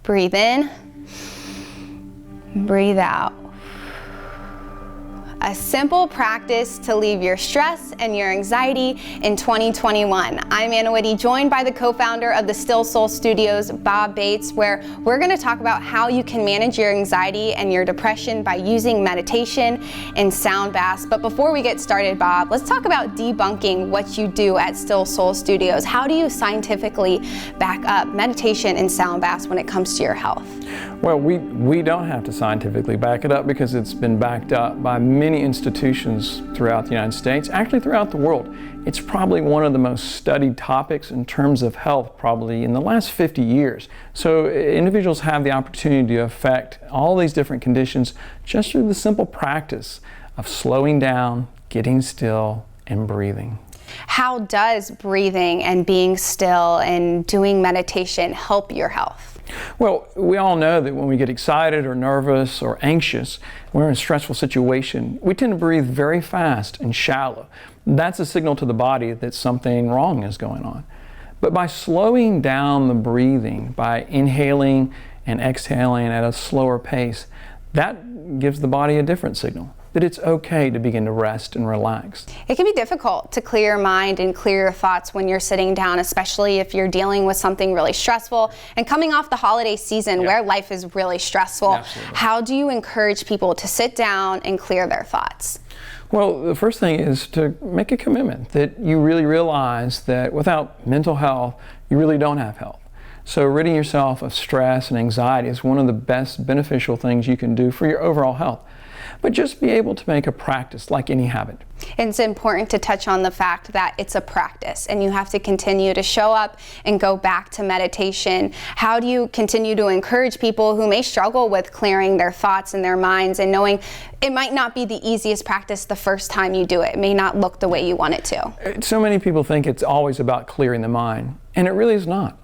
Breathe in, breathe out. A simple practice to leave your stress and your anxiety in 2021. I'm Anna Witte, joined by the co-founder of the Still Soul Studios, Bob Bates, where we're going to talk about how you can manage your anxiety and your depression by using meditation and sound baths. But before we get started, Bob, let's talk about debunking what you do at Still Soul Studios. How do you scientifically back up meditation and sound baths when it comes to your health? Well, we don't have to scientifically back it up because it's been backed up by many institutions throughout the United States, actually throughout the world. It's probably one of the most studied topics in terms of health probably in the last 50 years. So individuals have the opportunity to affect all these different conditions just through the simple practice of slowing down, getting still, and breathing. How does breathing and being still and doing meditation help your health? Well, we all know that when we get excited or nervous or anxious, we're in a stressful situation, we tend to breathe very fast and shallow. That's a signal to the body that something wrong is going on. But by slowing down the breathing, by inhaling and exhaling at a slower pace, that gives the body a different signal that it's okay to begin to rest and relax. It can be difficult to clear your mind and clear your thoughts when you're sitting down, especially if you're dealing with something really stressful and coming off the holiday season where life is really stressful. Absolutely. How do you encourage people to sit down and clear their thoughts? Well, the first thing is to make a commitment that you really realize that without mental health, you really don't have health. So ridding yourself of stress and anxiety is one of the best beneficial things you can do for your overall health. But just be able to make a practice like any habit. It's important to touch on the fact that it's a practice and you have to continue to show up and go back to meditation. How do you continue to encourage people who may struggle with clearing their thoughts and their minds and knowing it might not be the easiest practice the first time you do it? It may not look the way you want it to. So many people think it's always about clearing the mind, and it really is not.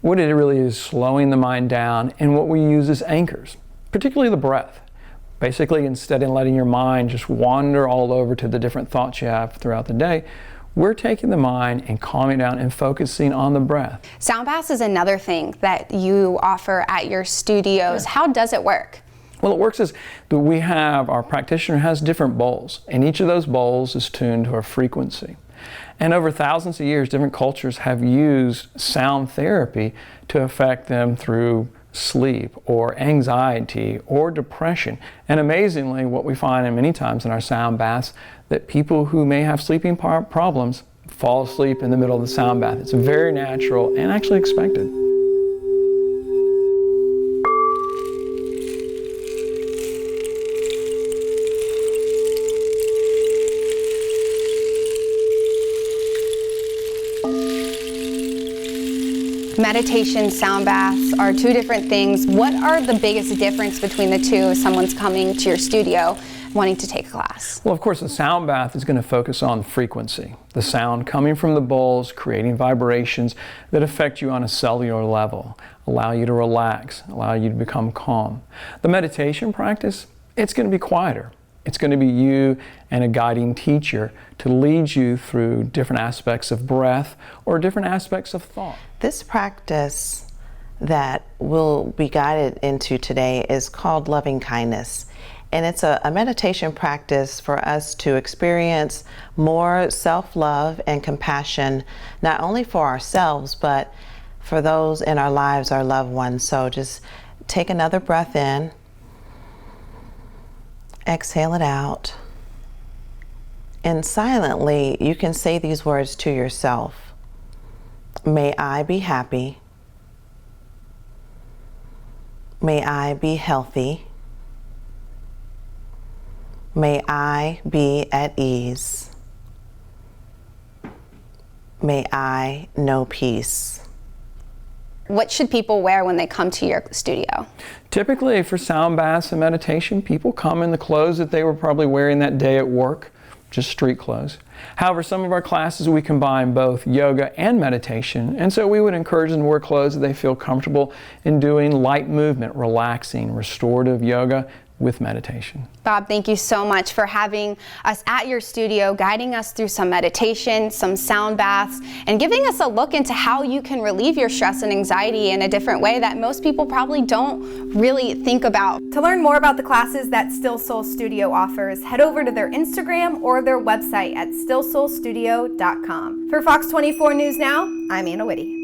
What it really is slowing the mind down, and what we use as anchors, particularly the breath. Basically, instead of letting your mind just wander all over to the different thoughts you have throughout the day, we're taking the mind and calming down and focusing on the breath. Sound baths is another thing that you offer at your studios. How does it work? Well, it works as that we have, our practitioner has different bowls, and each of those bowls is tuned to a frequency. And over thousands of years, different cultures have used sound therapy to affect them through sleep or anxiety or depression. And amazingly, what we find many times in our sound baths, that people who may have sleeping problems fall asleep in the middle of the sound bath. It's very natural and actually expected. Meditation, sound baths are two different things. What are the biggest difference between the two if someone's coming to your studio wanting to take a class? Well, of course, the sound bath is going to focus on frequency, the sound coming from the bowls, creating vibrations that affect you on a cellular level, allow you to relax, allow you to become calm. The meditation practice, it's going to be quieter. It's going to be you and a guiding teacher to lead you through different aspects of breath or different aspects of thought. This practice that we'll be guided into today is called loving kindness. And it's a meditation practice for us to experience more self-love and compassion, not only for ourselves, but for those in our lives, our loved ones. So just take another breath in. Exhale it out. And silently, you can say these words to yourself. May I be happy. May I be healthy. May I be at ease. May I know peace. What should people wear when they come to your studio? Typically for sound baths and meditation, people come in the clothes that they were probably wearing that day at work, just street clothes. However, some of our classes we combine both yoga and meditation, and so we would encourage them to wear clothes that they feel comfortable in doing light movement, relaxing, restorative yoga, with meditation. Bob, thank you so much for having us at your studio, guiding us through some meditation, some sound baths, and giving us a look into how you can relieve your stress and anxiety in a different way that most people probably don't really think about. To learn more about the classes that Still Soul Studio offers, head over to their Instagram or their website at stillsoulstudio.com. For Fox 24 News Now, I'm Anna Witte.